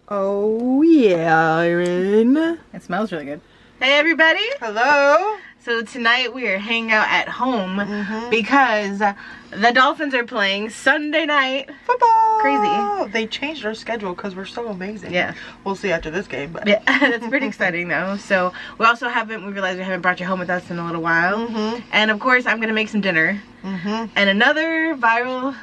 Oh yeah, Erin. It smells really good. Hey everybody! Hello. So tonight we are hanging out at home because the Dolphins are playing Sunday night Football. Crazy. They changed our schedule because we're so amazing. Yeah. We'll see after this game, but yeah, that's pretty exciting though. So we also we realized we haven't brought you home with us in a little while. And of course I'm gonna make some dinner. And another viral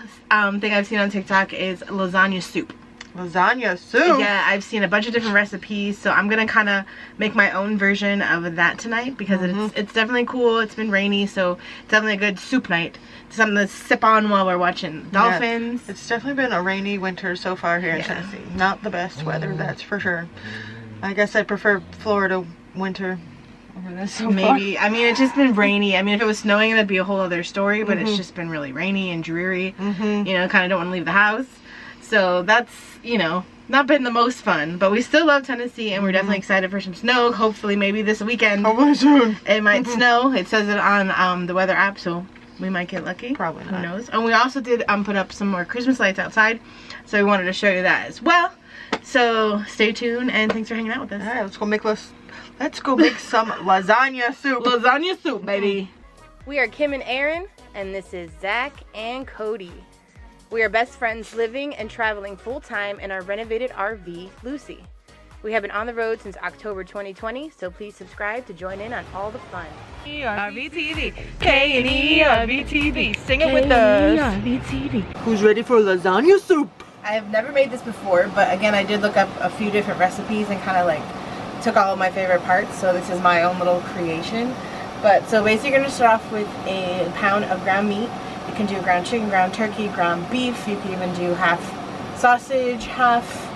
thing I've seen on TikTok is lasagna soup. Lasagna soup. Yeah, I've seen a bunch of different recipes, so I'm gonna kind of make my own version of that tonight because it's definitely cool. It's been rainy, so it's definitely a good soup night. Something to sip on while we're watching Dolphins. Yeah. It's definitely been a rainy winter so far here in Tennessee. Not the best weather, that's for sure. I guess I prefer Florida winter over this so Maybe. far. I mean, it's just been rainy. I mean, if it was snowing, that'd be a whole other story, but it's just been really rainy and dreary. You know, kind of don't want to leave the house. So that's, you know, not been the most fun, but we still love Tennessee and we're definitely excited for some snow. Hopefully maybe this weekend Hopefully soon. it might snow. It says it on the weather app, so we might get lucky. Probably not. Who knows? And we also did put up some more Christmas lights outside, so we wanted to show you that as well. So stay tuned and thanks for hanging out with us. All right, let's go make some lasagna soup. Lasagna soup, baby. We are Kim and Erin, and this is Zach and Cody. We are best friends living and traveling full-time in our renovated RV, Lucy. We have been on the road since October 2020, so please subscribe to join in on all the fun. RVTV, K&E RVTV, sing it with us. RVTV. Who's ready for lasagna soup? I have never made this before, but again, I did look up a few different recipes and kind of like took all of my favorite parts, so this is my own little creation. But so basically you're going to start off with a pound of ground meat. You can do ground chicken, ground turkey, ground beef. You can even do half sausage, half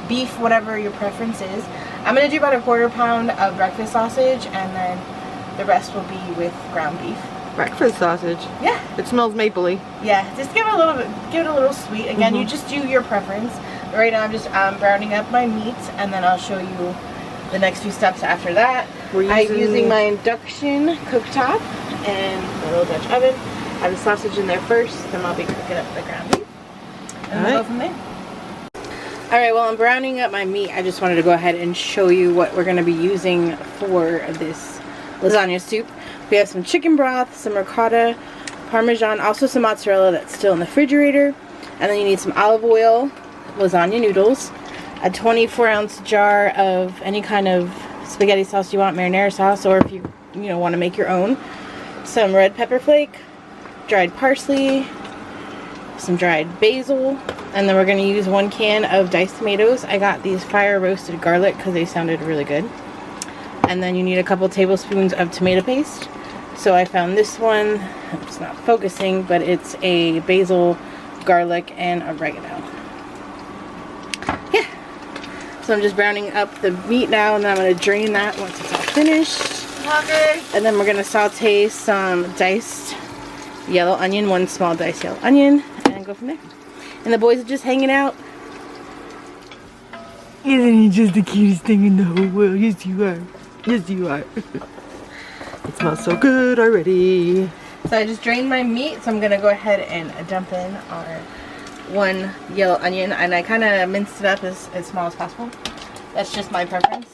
beef, whatever your preference is. I'm going to do about a quarter pound of breakfast sausage, and then the rest will be with ground beef. Breakfast sausage. Yeah. It smells mapley. Yeah, just give it a little sweet. Again, you just do your preference. Right now I'm just browning up my meat, and then I'll show you the next few steps after that. I'm using my induction cooktop and a little Dutch oven. I have the sausage in there first, then I'll be cooking up the ground beef. And we'll go from there. Alright, while I'm browning up my meat, I just wanted to go ahead and show you what we're going to be using for this lasagna soup. We have some chicken broth, some ricotta, parmesan, also some mozzarella that's still in the refrigerator. And then you need some olive oil, lasagna noodles, a 24-ounce jar of any kind of spaghetti sauce you want, marinara sauce, or if you want to make your own. Some red pepper flake, dried parsley, some dried basil, and then we're going to use 1 can of diced tomatoes. I got these fire roasted garlic because they sounded really good. And then you need a couple tablespoons of tomato paste. So I found this one. It's not focusing, but it's a basil, garlic, and oregano. Yeah. So I'm just browning up the meat now, and then I'm going to drain that once it's all finished. Okay. And then we're going to saute some diced yellow onion, 1 small diced yellow onion, and go from there. And the boys are just hanging out. Isn't he just the cutest thing in the whole world? Yes, you are. Yes, you are. It smells so good already. So I just drained my meat, so I'm going to go ahead and dump in our 1 yellow onion, and I kind of minced it up as small as possible. That's just my preference.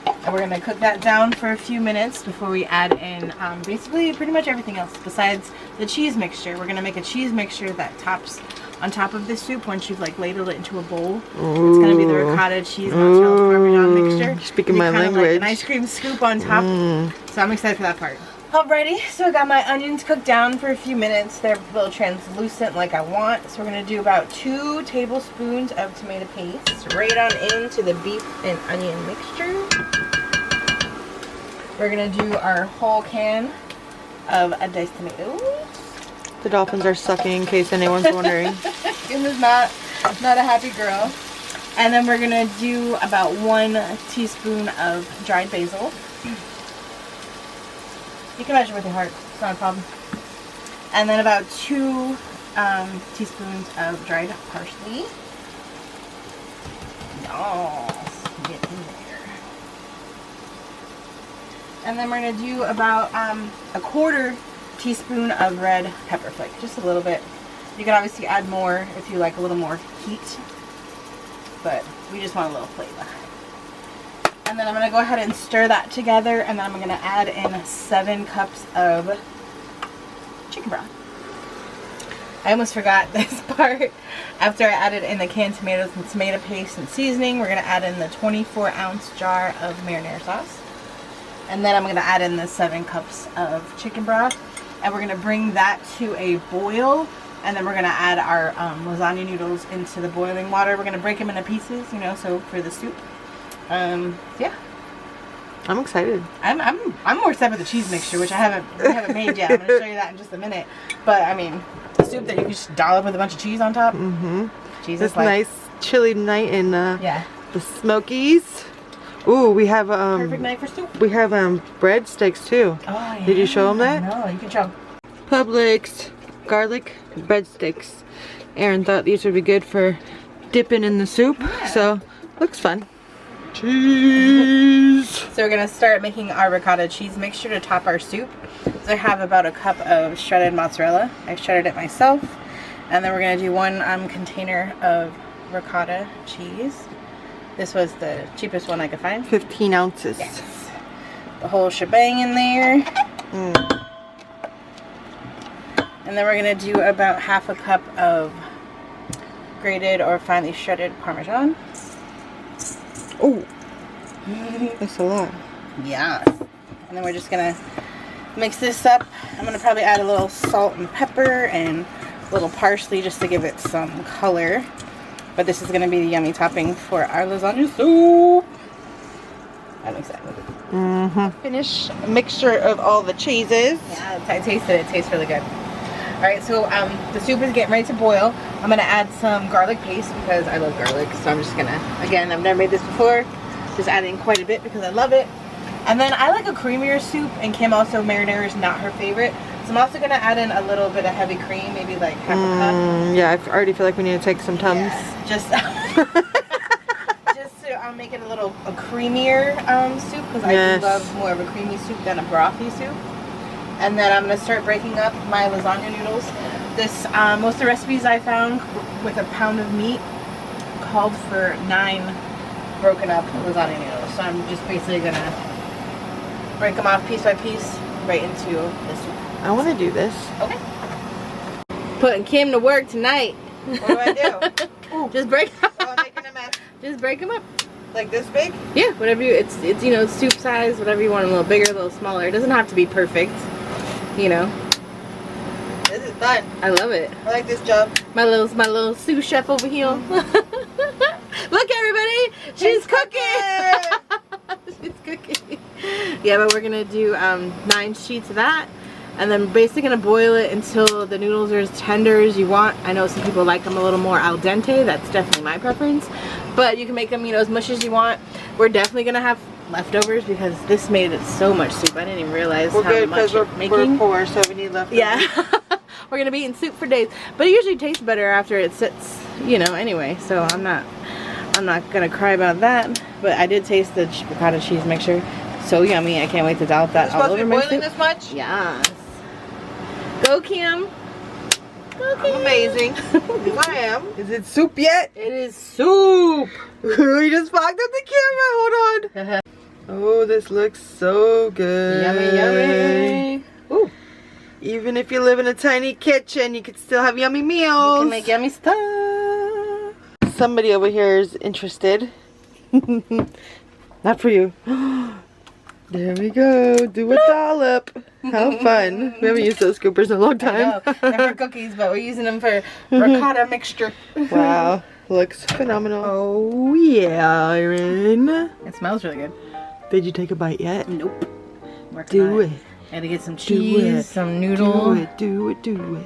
And we're going to cook that down for a few minutes before we add in basically pretty much everything else besides the cheese mixture. We're going to make a cheese mixture that tops on top of this soup once you've like ladled it into a bowl. Ooh. It's going to be the ricotta cheese mozzarella parmesan mixture. Speaking my language. Like an ice cream scoop on top. So I'm excited for that part. Alrighty, so I got my onions cooked down for a few minutes. They're a little translucent like I want. So we're going to do about 2 tablespoons of tomato paste right on into the beef and onion mixture. We're going to do our whole can of diced tomatoes. The dolphins are sucking, in case anyone's wondering. Kim is not a happy girl. And then we're going to do about 1 teaspoon of dried basil. You can measure with your heart, it's not a problem. And then about 2 teaspoons of dried parsley. Yes, get in there. And then we're going to do about a 1/4 teaspoon of red pepper flake, just a little bit. You can obviously add more if you like a little more heat. but we just want a little flavor. And then I'm going to go ahead and stir that together, and then I'm going to add in 7 cups of chicken broth. I almost forgot this part. After I added in the canned tomatoes and tomato paste and seasoning, we're going to add in the 24-ounce jar of marinara sauce. And then I'm going to add in the 7 cups of chicken broth. And we're going to bring that to a boil. And then we're going to add our lasagna noodles into the boiling water. We're going to break them into pieces, you know, so for the soup. Yeah. I'm excited. I'm more excited with the cheese mixture, which we haven't made yet. I'm going to show you that in just a minute. But, I mean, the soup that you can just dollop with a bunch of cheese on top. Mm-hmm. Cheese this is like, nice chilly night in yeah. the Smokies. Ooh, we have Perfect night for soup. we have breadsticks too. Oh, yeah. Did you show them that? No, you can show. Publix garlic breadsticks. Erin thought these would be good for dipping in the soup, Yeah. so looks fun. Cheese. So we're gonna start making our ricotta cheese mixture to top our soup. So I have about a cup of shredded mozzarella. I shredded it myself, and then we're gonna do 1 container of ricotta cheese. This was the cheapest one I could find. 15 ounces. Yes. The whole shebang in there. Mm. And then we're gonna do about half a cup of grated or finely shredded Parmesan. Oh, that's a lot. Yeah. And then we're just gonna mix this up. I'm gonna probably add a little salt and pepper and a little parsley just to give it some color. But this is gonna be the yummy topping for our lasagna soup. I'm excited. Mm-hmm. Finish a mixture of all the cheeses. Yeah, I tasted it. It tastes really good. Alright, so the soup is getting ready to boil. I'm gonna add some garlic paste because I love garlic. So I'm just gonna, again, I've never made this before. Just adding quite a bit because I love it. And then I like a creamier soup, and Kim also, marinara is not her favorite. So I'm also gonna add in a little bit of heavy cream, maybe like half a cup. Yeah, I already feel like we need to take some Tums. Yes, just to make it a creamier soup, because I do love more of a creamy soup than a brothy soup. And then I'm gonna start breaking up my lasagna noodles. This most of the recipes I found with a pound of meat called for 9 broken up lasagna noodles. So I'm just basically gonna break them off piece by piece right into the soup. I want to do this. Okay. Putting Kim to work tonight. What do I do? Just break. Oh, I'm making a mess. Just break them up. Like this big? Yeah, whatever you. It's you know, soup size, whatever you want. A little bigger, a little smaller. It doesn't have to be perfect. You know. This is fun. I love it. I like this job. My little sous chef over here. Look, everybody, she's cooking. She's cooking. Yeah, but we're gonna do 9 sheets of that, and then basically gonna boil it until the noodles are as tender as you want. I know some people like them a little more al dente. That's definitely my preference, but you can make them, you know, as much as you want. We're definitely gonna have leftovers because this made it so much soup. I didn't even realize how much we're making. We're poor, so we need leftovers. Yeah. We're gonna be eating soup for days, but it usually tastes better after it sits, you know, anyway, so I'm not gonna cry about that. But I did taste the ricotta cheese mixture. So yummy. I can't wait to dollop that all over my soup. Boiling this much? Yes. Go, Kim. Go, Kim. I'm amazing. Yes, I am. Is it soup yet? It is soup. We just fogged up the camera. Hold on. Oh, this looks so good. Yummy, yummy. Ooh. Even if you live in a tiny kitchen, you can still have yummy meals. You can make yummy stuff. Somebody over here is interested. Not for you. There we go. Do a dollop. How fun. We haven't used those scoopers in a long time. I know. They're for cookies, but we're using them for ricotta mixture. Wow. Looks phenomenal. Oh, yeah, Erin. It smells really good. Did you take a bite yet? Nope. Do it. I gotta get some cheese, some noodle. Do it. Oh,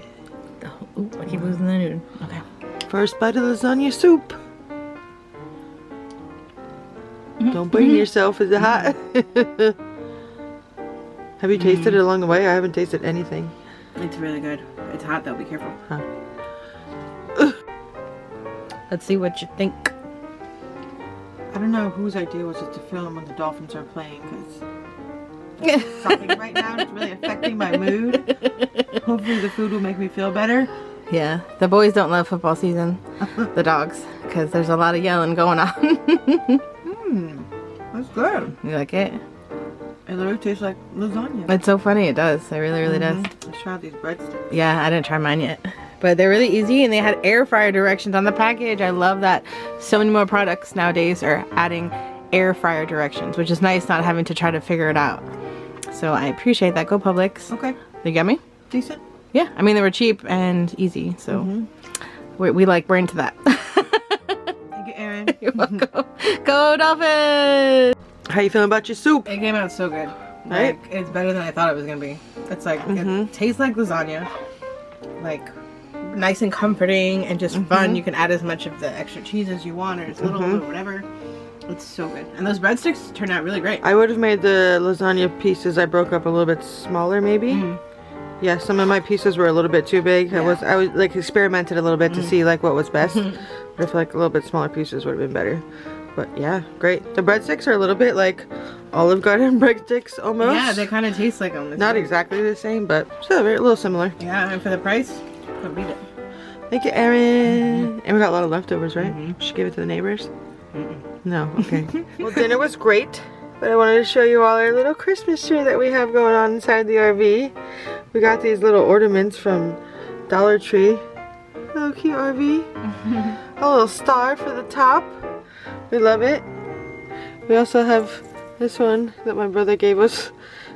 ooh, I keep losing the noodle. Okay. First bite of lasagna soup. Don't burn yourself. Is it hot? Have you tasted it along the way? I haven't tasted anything. It's really good. It's hot though. Be careful. Huh. Let's see what you think. I don't know whose idea was it to film when the dolphins are playing, because something right now is really affecting my mood. Hopefully the food will make me feel better. Yeah, the boys don't love football season. The dogs. because there's a lot of yelling going on. That's good. You like it? It literally tastes like lasagna. It's so funny, it does. It really, really does. Let's try out these breadsticks. Yeah, I didn't try mine yet. But they're really easy, and they had air fryer directions on the package. I love that so many more products nowadays are adding air fryer directions, which is nice not having to try to figure it out. So I appreciate that. Go Publix. Okay. They got me? Decent. Yeah, I mean they were cheap and easy, so we're into that. Thank you, Erin. You're welcome. Go Dolphins! How you feeling about your soup? It came out so good. Right? Like, it's better than I thought it was gonna be. It's like, it tastes like lasagna. Like, nice and comforting and just fun. You can add as much of the extra cheese as you want, or as little or whatever. It's so good. And those breadsticks turned out really great. I would have made the lasagna pieces I broke up a little bit smaller, maybe. Yeah, some of my pieces were a little bit too big. I was like experimented a little bit to see like what was best. But I feel like a little bit smaller pieces would have been better. But yeah, great. The breadsticks are a little bit like Olive Garden breadsticks almost. Yeah, they kind of taste like them. Not exactly the same, but still a little similar. Yeah, and for the price, couldn't beat it. Thank you, Erin. And we got a lot of leftovers, right? Should give it to the neighbors? No, okay. Well, dinner was great, but I wanted to show you all our little Christmas tree that we have going on inside the RV. We got these little ornaments from Dollar Tree. Little cute RV. A little star for the top. We love it. We also have this one that my brother gave us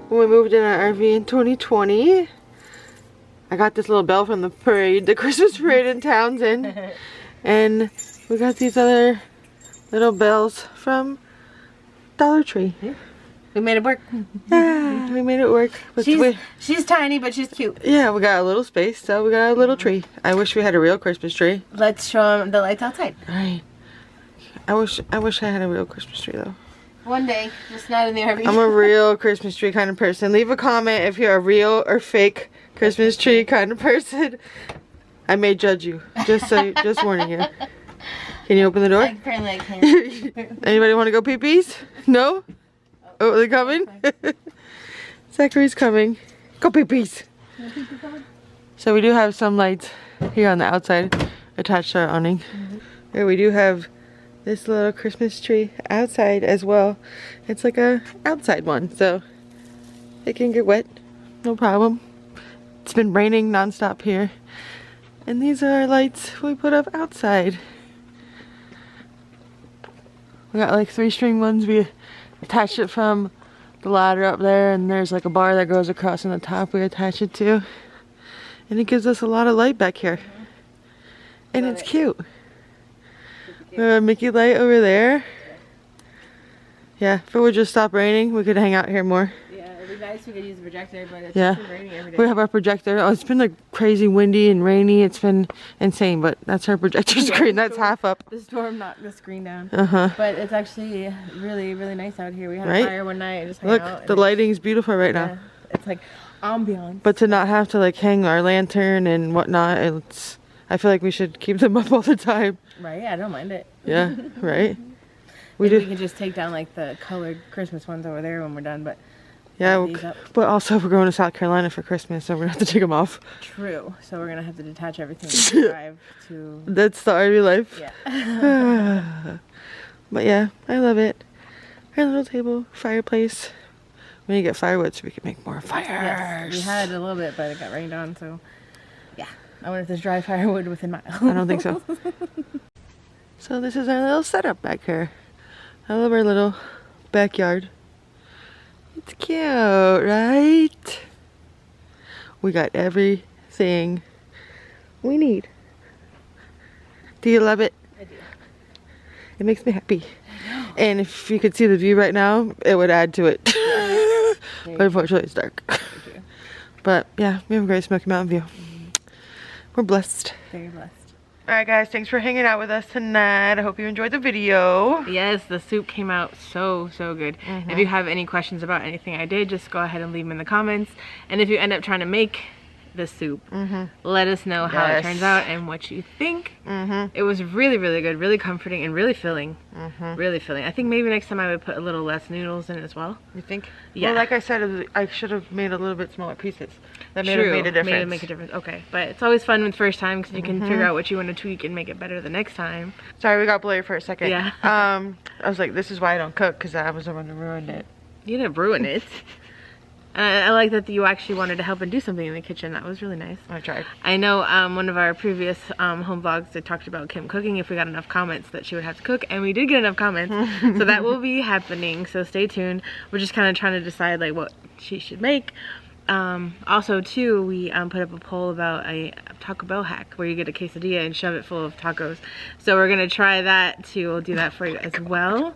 when we moved in our RV in 2020. I got this little bell from the parade, the Christmas parade in Townsend. And we got these other little bells from Dollar Tree. We made it work. Yeah, we made it work. But She's tiny, but she's cute. yeah, we got a little space, so we got a little tree. I wish we had a real Christmas tree. Let's show them the lights outside. Right. I wish I had a real Christmas tree though. One day, just not in the RV. I'm a real Christmas tree kind of person. Leave a comment if you're a real or fake Christmas tree kind of person. I may judge you. Just warning you. Can you open the door? Apparently I can't. Anybody want to go pee-pees? No? Oh, they're coming? Zachary's coming. Go pee-pees. So we do have some lights here on the outside attached to our awning. Here we do have this little Christmas tree outside as well. It's like a outside one, so it can get wet, no problem. It's been raining nonstop here. And these are our lights we put up outside. We got like 3-string ones. We attached it from the ladder up there, and there's like a bar that goes across on the top we attach it to. And it gives us a lot of light back here. And it's cute. We have a Mickey light over there. Yeah, if it would just stop raining, we could hang out here more. Yeah, it'd be nice if we could use the projector, but it's Yeah. been raining every day. We have our projector. Oh, it's been like crazy windy and rainy. It's been insane, but that's our projector screen. That's half up. The storm knocked the screen down. Uh-huh. But it's actually really, really nice out here. We had Right? a fire one night and just hung Look, out. the lighting's beautiful right now. Yeah, it's like ambiance. But to not have to like hang our lantern and whatnot, I feel like we should keep them up all the time. Right? Yeah, I don't mind it. Yeah, right? We can just take down like the colored Christmas ones over there when we're done, but Yeah, these up. but also we're going to South Carolina for Christmas, so we're gonna have to take them off. True. So we're gonna have to detach everything and drive to. That's the RV life. Yeah. But yeah, I love it. Our little table, fireplace. We need to get firewood so we can make more fires. Yes, we had a little bit, but it got rained on, so yeah. I wonder if there's dry firewood within my. I don't think so. So this is our little setup back here. I love our little backyard. It's cute, right? We got everything we need. Do you love it? I do. It makes me happy. And if you could see the view right now, it would add to it. But unfortunately it's dark. But yeah, we have a great Smoky Mountain view. We're blessed. Very blessed. Alright guys, thanks for hanging out with us tonight. I hope you enjoyed the video. Yes, the soup came out so good. If you have any questions about anything I did, just go ahead and leave them in the comments. And if you end up trying to make the soup. Let us know how it turns out and what you think. It was really, really good, really comforting, and really filling. Really filling. I think maybe next time I would put a little less noodles in as well. You think? Yeah. Well, like I said, I should have made a little bit smaller pieces. That may have made a difference. Made it make a difference. Okay, but it's always fun with first time because you can figure out what you want to tweak and make it better the next time. Sorry, we got blurry for a second. Yeah. I was like, this is why I don't cook, because I was the one who ruined it. You didn't ruin it. I like that you actually wanted to help and do something in the kitchen. That was really nice. I tried. I know one of our previous home vlogs that talked about Kim cooking, if we got enough comments that she would have to cook, and we did get enough comments. So that will be happening, so stay tuned. We're just kind of trying to decide like what she should make. Also too, we put up a poll about a Taco Bell hack where you get a quesadilla and shove it full of tacos. So we're gonna try that too. We'll do that for you as well.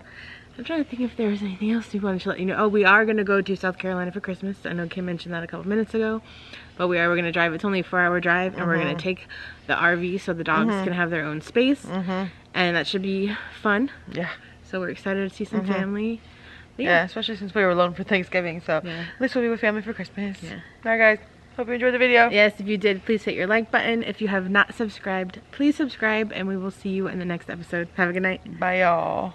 I'm trying to think if there's anything else we wanted to let you know. Oh, we are gonna go to South Carolina for Christmas. I know Kim mentioned that a couple minutes ago, but we're gonna drive. It's only a 4-hour drive, and we're gonna take the RV so the dogs can have their own space, and that should be fun. Yeah. So we're excited to see some family. Yeah, especially since we were alone for Thanksgiving, so at least we'll be with family for Christmas. Yeah. Alright guys, hope you enjoyed the video. Yes, if you did, please hit your like button. If you have not subscribed, please subscribe, and we will see you in the next episode. Have a good night. Bye y'all.